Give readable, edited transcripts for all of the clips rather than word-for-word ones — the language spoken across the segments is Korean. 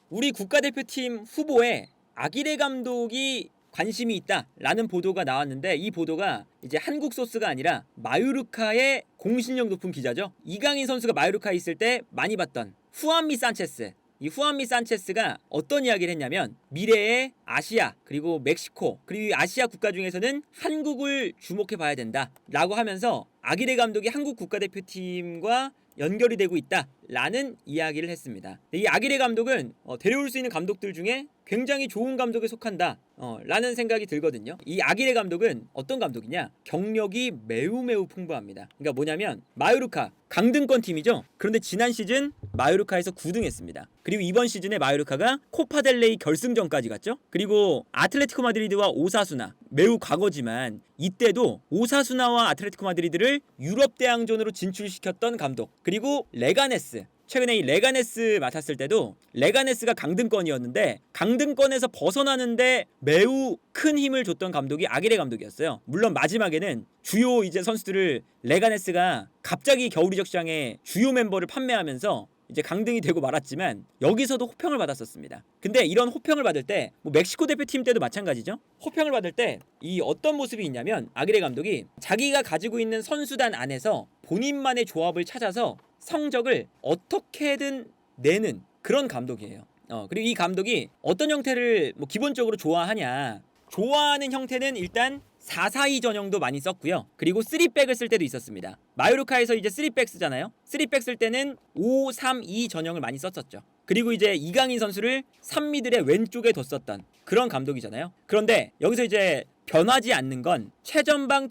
우리 국가대표팀 후보에 아기레 감독이 관심이 있다라는 보도가 나왔는데, 이 보도가 이제 한국 소스가 아니라 마요르카의 공신력 높은 기자죠. 이강인 선수가 마요르카에 있을 때 많이 봤던 후안미 산체스, 이 후안미 산체스가 어떤 이야기를 했냐면, 미래의 아시아 그리고 멕시코 그리고 아시아 국가 중에서는 한국을 주목해 봐야 된다 라고 하면서 아기레 감독이 한국 국가대표팀과 연결이 되고 있다라는 이야기를 했습니다. 이 아기레 감독은 데려올 수 있는 감독들 중에 굉장히 좋은 감독에 속한다 라는 생각이 들거든요. 이 아기레 감독은 어떤 감독이냐, 경력이 매우 풍부합니다. 그러니까 뭐냐면, 마요르카 강등권 팀이죠. 그런데 지난 시즌 마요르카에서 9등했습니다. 그리고 이번 시즌에 마요르카가 코파델레이 결승전까지 갔죠. 그리고 아틀레티코 마드리드와 오사수나, 매우 과거지만 이때도 오사수나와 아틀레티코 마드리드를 유럽 대항전으로 진출시켰던 감독. 그리고 레가네스, 최근에 이 레가네스 맡았을 때도 레가네스가 강등권이었는데 강등권에서 벗어나는데 매우 큰 힘을 줬던 감독이 아기레 감독이었어요. 물론 마지막에는 주요 이제 선수들을 레가네스가 갑자기 겨울이적 시장에 주요 멤버를 판매하면서 이제 강등이 되고 말았지만 여기서도 호평을 받았었습니다. 근데 이런 호평을 받을 때 멕시코 대표팀 때도 마찬가지죠. 호평을 받을 때 이 어떤 모습이 있냐면, 아기레 감독이 자기가 가지고 있는 선수단 안에서 본인만의 조합을 찾아서 성적을 어떻게든 내는 그런 감독이에요. 그리고 이 감독이 어떤 형태를 기본적으로 좋아하냐, 좋아하는 형태는 일단 4-4-2 전형도 많이 썼고요. 그리고 3백을 쓸 때도 있었습니다. 마요르카에서 이제 3백 쓰잖아요. 3백 쓸 때는 5-3-2 전형을 많이 썼었죠. 그리고 이제 이강인 선수를 3미들의 왼쪽에 뒀었던 그런 감독이잖아요. 그런데 여기서 이제 변하지 않는 건 최전방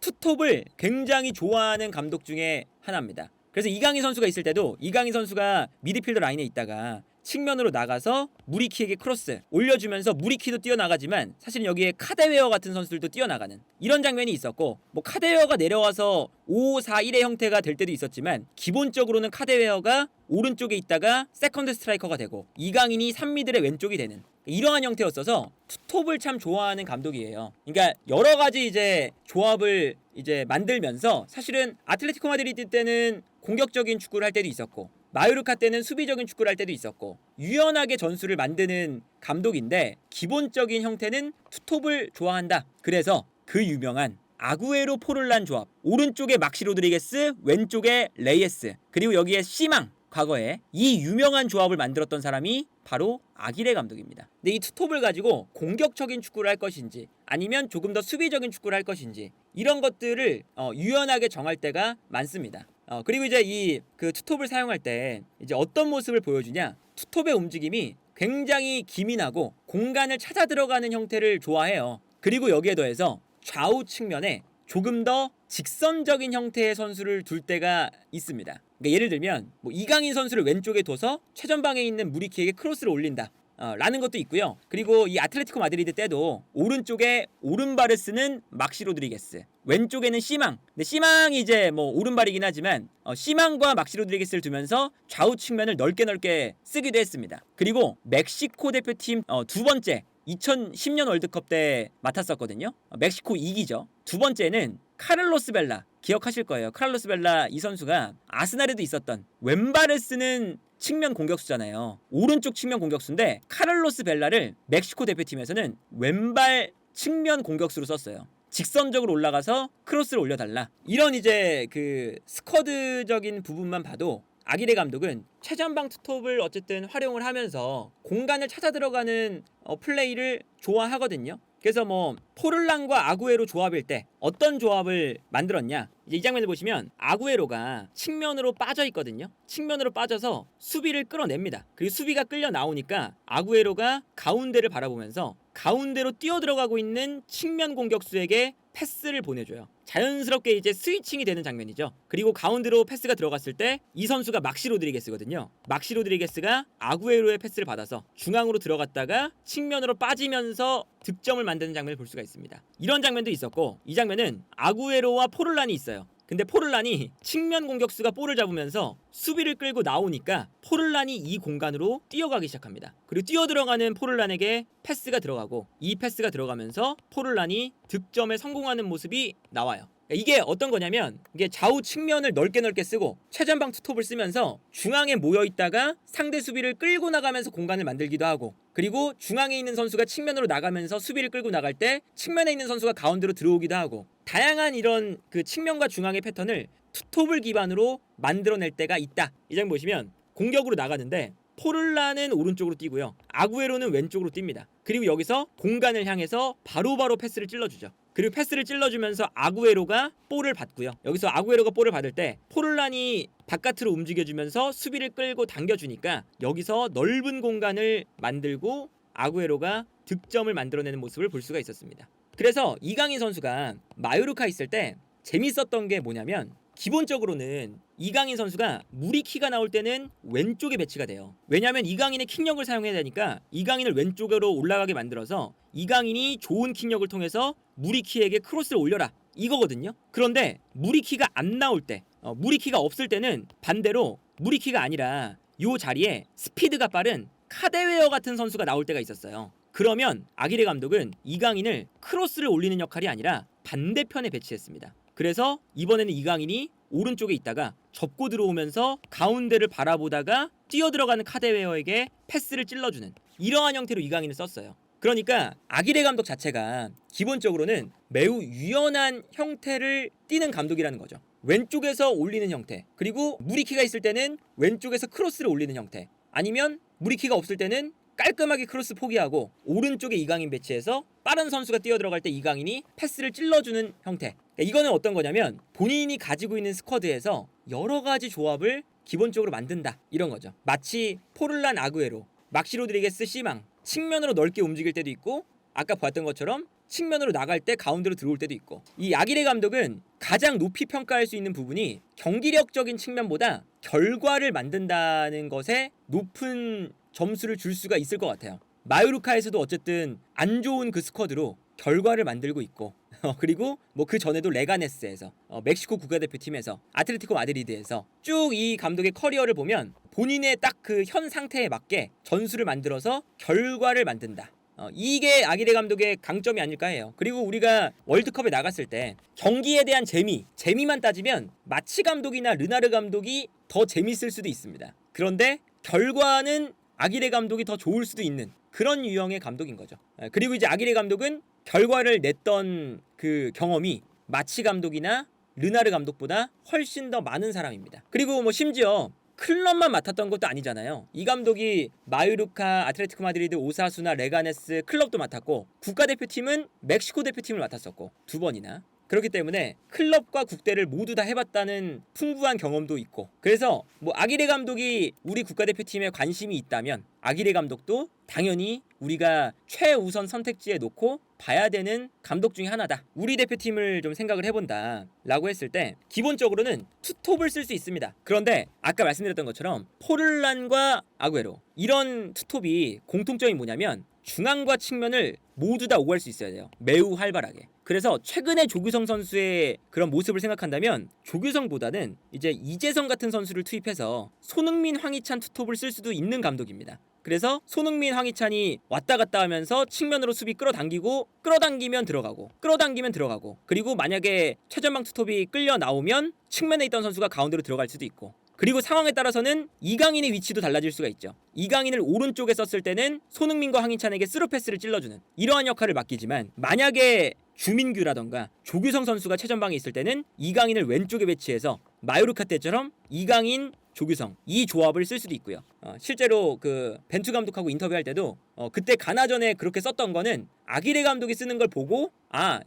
투톱을 굉장히 좋아하는 감독 중에 하나입니다. 그래서 이강인 선수가 있을 때도 이강인 선수가 미드필더 라인에 있다가 측면으로 나가서 무리키에게 크로스 올려주면서 무리키도 뛰어나가지만 사실은 여기에 카데웨어 같은 선수들도 뛰어나가는 이런 장면이 있었고, 카데웨어가 내려와서 5-4-1의 형태가 될 때도 있었지만 기본적으로는 카데웨어가 오른쪽에 있다가 세컨드 스트라이커가 되고 이강인이 3미들의 왼쪽이 되는 이러한 형태였어서 투톱을 참 좋아하는 감독이에요. 그러니까 여러 가지 이제 조합을 이제 만들면서 사실은 아틀레티코 마드리드 때는 공격적인 축구를 할 때도 있었고, 마요르카 때는 수비적인 축구를 할 때도 있었고, 유연하게 전술을 만드는 감독인데 기본적인 형태는 투톱을 좋아한다. 그래서 그 유명한 아구에로 포를란 조합, 오른쪽에 막시 로드리게스, 왼쪽에 레이에스, 그리고 여기에 시망, 과거에 이 유명한 조합을 만들었던 사람이 바로 아기레 감독입니다. 근데 이 투톱을 가지고 공격적인 축구를 할 것인지 아니면 조금 더 수비적인 축구를 할 것인지 이런 것들을 유연하게 정할 때가 많습니다. 그리고 이제 이 그 투톱을 사용할 때 이제 어떤 모습을 보여주냐, 투톱의 움직임이 굉장히 기민하고 공간을 찾아 들어가는 형태를 좋아해요. 그리고 여기에 더해서 좌우 측면에 조금 더 직선적인 형태의 선수를 둘 때가 있습니다. 그러니까 예를 들면 이강인 선수를 왼쪽에 둬서 최전방에 있는 무리키에게 크로스를 올린다 라는 것도 있고요. 그리고 이 아틀레티코 마드리드 때도 오른쪽에 오른발을 쓰는 막시 로드리게스, 왼쪽에는 시망. 근데 시망이 이제 오른발이긴 하지만 시망과 막시 로드리게스를 두면서 좌우 측면을 넓게 쓰기도 했습니다. 그리고 멕시코 대표팀 두 번째 2010년 월드컵 때 맡았었거든요. 멕시코 2기죠. 두 번째는 카를로스 벨라, 기억하실 거예요. 카를로스 벨라 이 선수가 아스날에도 있었던 왼발을 쓰는 측면 공격수잖아요. 오른쪽 측면 공격수인데 카를로스 벨라를 멕시코 대표팀에서는 왼발 측면 공격수로 썼어요. 직선적으로 올라가서 크로스를 올려달라. 이런 이제 그 스쿼드적인 부분만 봐도 아기레 감독은 최전방 투톱을 어쨌든 활용을 하면서 공간을 찾아 들어가는 플레이를 좋아하거든요. 그래서 포를란과 아구에로 조합일 때 어떤 조합을 만들었냐, 이제 이 장면을 보시면 아구에로가 측면으로 빠져 있거든요. 측면으로 빠져서 수비를 끌어냅니다. 그리고 수비가 끌려 나오니까 아구에로가 가운데를 바라보면서 가운데로 뛰어 들어가고 있는 측면 공격수에게 패스를 보내줘요. 자연스럽게 이제 스위칭이 되는 장면이죠. 그리고 가운데로 패스가 들어갔을 때 이 선수가 막시 로드리게스거든요. 막시 로드리게스가 아구에로의 패스를 받아서 중앙으로 들어갔다가 측면으로 빠지면서 득점을 만드는 장면을 볼 수가 있습니다. 이런 장면도 있었고, 이 장면은 아구에로와 포를란이 있어요. 근데 포를란이 측면 공격수가 볼을 잡으면서 수비를 끌고 나오니까 포를란이 이 공간으로 뛰어가기 시작합니다. 그리고 뛰어 들어가는 포를란에게 패스가 들어가고 이 패스가 들어가면서 포를란이 득점에 성공하는 모습이 나와요. 이게 어떤 거냐면 이게 좌우 측면을 넓게 쓰고 최전방 투톱을 쓰면서 중앙에 모여 있다가 상대 수비를 끌고 나가면서 공간을 만들기도 하고, 그리고 중앙에 있는 선수가 측면으로 나가면서 수비를 끌고 나갈 때 측면에 있는 선수가 가운데로 들어오기도 하고, 다양한 이런 그 측면과 중앙의 패턴을 투톱을 기반으로 만들어낼 때가 있다. 이 장 보시면 공격으로 나가는데 포를라는 오른쪽으로 뛰고요, 아구에로는 왼쪽으로 뜁니다. 그리고 여기서 공간을 향해서 바로바로 패스를 찔러주죠. 그리고 패스를 찔러주면서 아구에로가 볼을 받고요, 여기서 아구에로가 볼을 받을 때 포를란이 바깥으로 움직여주면서 수비를 끌고 당겨주니까 여기서 넓은 공간을 만들고 아구에로가 득점을 만들어내는 모습을 볼 수가 있었습니다. 그래서 이강인 선수가 마요르카 있을 때 재밌었던 게 뭐냐면, 기본적으로는 이강인 선수가 무리키가 나올 때는 왼쪽에 배치가 돼요. 왜냐하면 이강인의 킥력을 사용해야 되니까 이강인을 왼쪽으로 올라가게 만들어서 이강인이 좋은 킥력을 통해서 무리키에게 크로스를 올려라, 이거거든요. 그런데 무리키가 안 나올 때, 무리키가 없을 때는 반대로 무리키가 아니라 요 자리에 스피드가 빠른 카데웨어 같은 선수가 나올 때가 있었어요. 그러면 아기레 감독은 이강인을 크로스를 올리는 역할이 아니라 반대편에 배치했습니다. 그래서 이번에는 이강인이 오른쪽에 있다가 접고 들어오면서 가운데를 바라보다가 뛰어들어가는 카데웨어에게 패스를 찔러주는 이러한 형태로 이강인을 썼어요. 그러니까 아기레 감독 자체가 기본적으로는 매우 유연한 형태를 띠는 감독이라는 거죠. 왼쪽에서 올리는 형태, 그리고 무리키가 있을 때는 왼쪽에서 크로스를 올리는 형태, 아니면 무리키가 없을 때는 깔끔하게 크로스 포기하고 오른쪽에 이강인 배치해서 빠른 선수가 뛰어들어갈 때 이강인이 패스를 찔러주는 형태. 이거는 어떤 거냐면 본인이 가지고 있는 스쿼드에서 여러 가지 조합을 기본적으로 만든다, 이런 거죠. 마치 포를란 아구에로, 막시 로드리게스 시망, 측면으로 넓게 움직일 때도 있고, 아까 봤던 것처럼 측면으로 나갈 때 가운데로 들어올 때도 있고, 이 아기레 감독은 가장 높이 평가할 수 있는 부분이 경기력적인 측면보다 결과를 만든다는 것에 높은 점수를 줄 수가 있을 것 같아요. 마요르카에서도 어쨌든 안 좋은 그 스쿼드로 결과를 만들고 있고, 그리고 뭐 그 전에도 레가네스에서, 멕시코 국가대표팀에서, 아틀레티코 마드리드에서 쭉 이 감독의 커리어를 보면 본인의 딱 그 현 상태에 맞게 전술을 만들어서 결과를 만든다. 이게 아기레 감독의 강점이 아닐까 해요. 그리고 우리가 월드컵에 나갔을 때 경기에 대한 재미만 따지면 마치 감독이나 르나르 감독이 더 재밌을 수도 있습니다. 그런데 결과는 아기레 감독이 더 좋을 수도 있는 그런 유형의 감독인 거죠. 그리고 이제 아기레 감독은 결과를 냈던 그 경험이 마치 감독이나 르나르 감독보다 훨씬 더 많은 사람입니다. 그리고 뭐 심지어 클럽만 맡았던 것도 아니잖아요. 이 감독이 마요르카, 아틀레티코 마드리드, 오사수나, 레가네스 클럽도 맡았고, 국가대표팀은 멕시코 대표팀을 맡았었고 2번이나. 그렇기 때문에 클럽과 국대를 모두 다 해봤다는 풍부한 경험도 있고, 그래서 뭐 아기레 감독이 우리 국가대표팀에 관심이 있다면 아기레 감독도 당연히 우리가 최우선 선택지에 놓고 봐야 되는 감독 중에 하나다, 우리 대표팀을 좀 생각을 해본다 라고 했을 때 기본적으로는 투톱을 쓸 수 있습니다. 그런데 아까 말씀드렸던 것처럼 포를란과 아구에로, 이런 투톱이 공통점이 뭐냐면 중앙과 측면을 모두 다 오갈 수 있어야 돼요. 매우 활발하게. 그래서 최근에 조규성 선수의 그런 모습을 생각한다면 조규성보다는 이제 이재성 같은 선수를 투입해서 손흥민, 황희찬 투톱을 쓸 수도 있는 감독입니다. 그래서 손흥민, 황희찬이 왔다 갔다 하면서 측면으로 수비 끌어당기면 들어가고, 그리고 만약에 최전방 투톱이 끌려 나오면 측면에 있던 선수가 가운데로 들어갈 수도 있고, 그리고 상황에 따라서는 이강인의 위치도 달라질 수가 있죠. 이강인을 오른쪽에 썼을 때는 손흥민과 황희찬에게 스루 패스를 찔러주는 이러한 역할을 맡기지만, 만약에 주민규라던가 조규성 선수가 최전방에 있을 때는 이강인을 왼쪽에 배치해서 마요르카 때처럼 이강인, 조규성 이 조합을 쓸 수도 있고요. 실제로 그 벤투 감독하고 인터뷰할 때도 그때 가나전에 그렇게 썼던 거는 아기레 감독이 쓰는 걸 보고,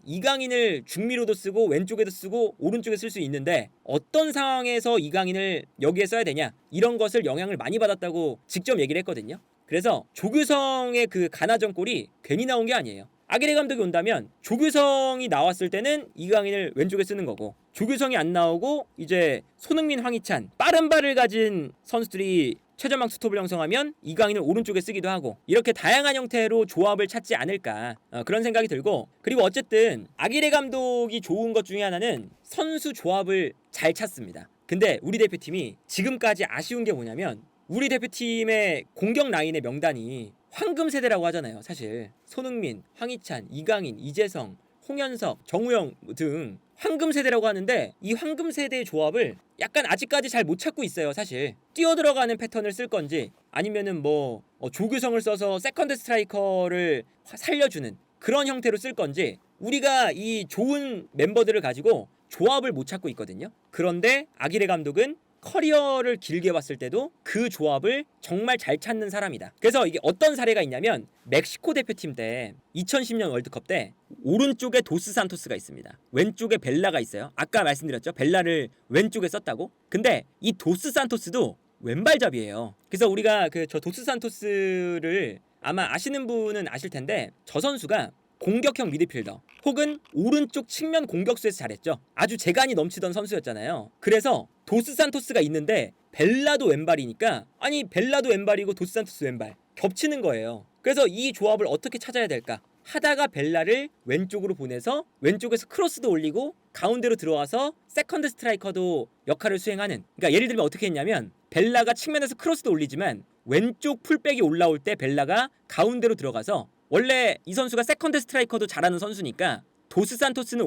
이강인을 중미로도 쓰고 왼쪽에도 쓰고 오른쪽에 쓸 수 있는데 어떤 상황에서 이강인을 여기에 써야 되냐, 이런 것을 영향을 많이 받았다고 직접 얘기를 했거든요. 그래서 조규성의 그 가나전 골이 괜히 나온 게 아니에요. 아기레 감독이 온다면 조규성이 나왔을 때는 이강인을 왼쪽에 쓰는 거고, 조규성이 안 나오고 이제 손흥민, 황희찬 빠른 발을 가진 선수들이 최전방 투톱을 형성하면 이강인을 오른쪽에 쓰기도 하고, 이렇게 다양한 형태로 조합을 찾지 않을까, 그런 생각이 들고, 그리고 어쨌든 아기레 감독이 좋은 것 중에 하나는 선수 조합을 잘 찾습니다. 근데 우리 대표팀이 지금까지 아쉬운 게 뭐냐면 우리 대표팀의 공격 라인의 명단이 황금 세대라고 하잖아요. 사실 손흥민, 황희찬, 이강인, 이재성, 홍현석, 정우영 등 황금 세대라고 하는데 이 황금 세대의 조합을 약간 아직까지 잘 못 찾고 있어요. 사실 뛰어들어가는 패턴을 쓸 건지 아니면은 뭐 조규성을 써서 세컨드 스트라이커를 살려주는 그런 형태로 쓸 건지 우리가 이 좋은 멤버들을 가지고 조합을 못 찾고 있거든요. 그런데 아기레 감독은 커리어를 길게 봤을 때도 그 조합을 정말 잘 찾는 사람이다. 그래서 이게 어떤 사례가 있냐면 멕시코 대표팀 때 2010년 월드컵 때 오른쪽에 도스 산토스가 있습니다. 왼쪽에 벨라가 있어요. 아까 말씀드렸죠. 벨라를 왼쪽에 썼다고. 근데 이 도스 산토스도 왼발잡이에요. 그래서 우리가 저 도스 산토스를 아마 아시는 분은 아실 텐데 저 선수가 공격형 미드필더 혹은 오른쪽 측면 공격수에서 잘했죠. 아주 재간이 넘치던 선수였잖아요. 그래서 도스 산토스가 있는데 벨라도 왼발이니까 아니 벨라도 왼발이고 도스 산토스 왼발 겹치는 거예요. 그래서 이 조합을 어떻게 찾아야 될까 하다가 벨라를 왼쪽으로 보내서 왼쪽에서 크로스도 올리고 가운데로 들어와서 세컨드 스트라이커도 역할을 수행하는, 그러니까 예를 들면 어떻게 했냐면 벨라가 측면에서 크로스도 올리지만 왼쪽 풀백이 올라올 때 벨라가 가운데로 들어가서, 원래 이 선수가 세컨드 스트라이커도 잘하는 선수니까 도스 산토스는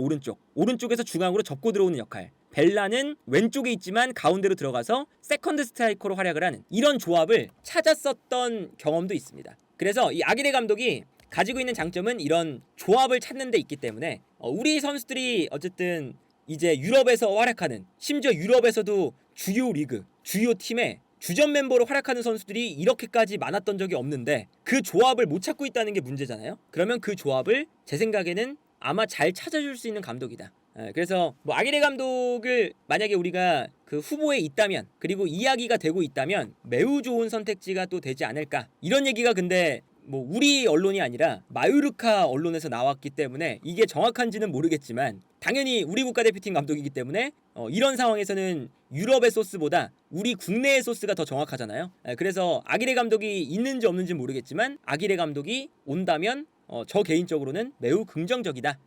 오른쪽에서 중앙으로 접고 들어오는 역할, 벨라는 왼쪽에 있지만 가운데로 들어가서 세컨드 스트라이커로 활약을 하는 이런 조합을 찾았었던 경험도 있습니다. 그래서 이 아기레 감독이 가지고 있는 장점은 이런 조합을 찾는 데 있기 때문에 우리 선수들이 어쨌든 이제 유럽에서 활약하는, 심지어 유럽에서도 주요 리그, 주요 팀에 주전 멤버로 활약하는 선수들이 이렇게까지 많았던 적이 없는데 그 조합을 못 찾고 있다는 게 문제잖아요. 그러면 그 조합을 제 생각에는 아마 잘 찾아줄 수 있는 감독이다. 그래서 뭐 아기레 감독을 만약에 우리가 그 후보에 있다면, 그리고 이야기가 되고 있다면 매우 좋은 선택지가 또 되지 않을까, 이런 얘기가 근데 뭐 우리 언론이 아니라 마요르카 언론에서 나왔기 때문에 이게 정확한지는 모르겠지만 당연히 우리 국가대표팀 감독이기 때문에 이런 상황에서는 유럽의 소스보다 우리 국내의 소스가 더 정확하잖아요. 그래서 아기레 감독이 있는지 없는지 모르겠지만 아기레 감독이 온다면 저 개인적으로는 매우 긍정적이다.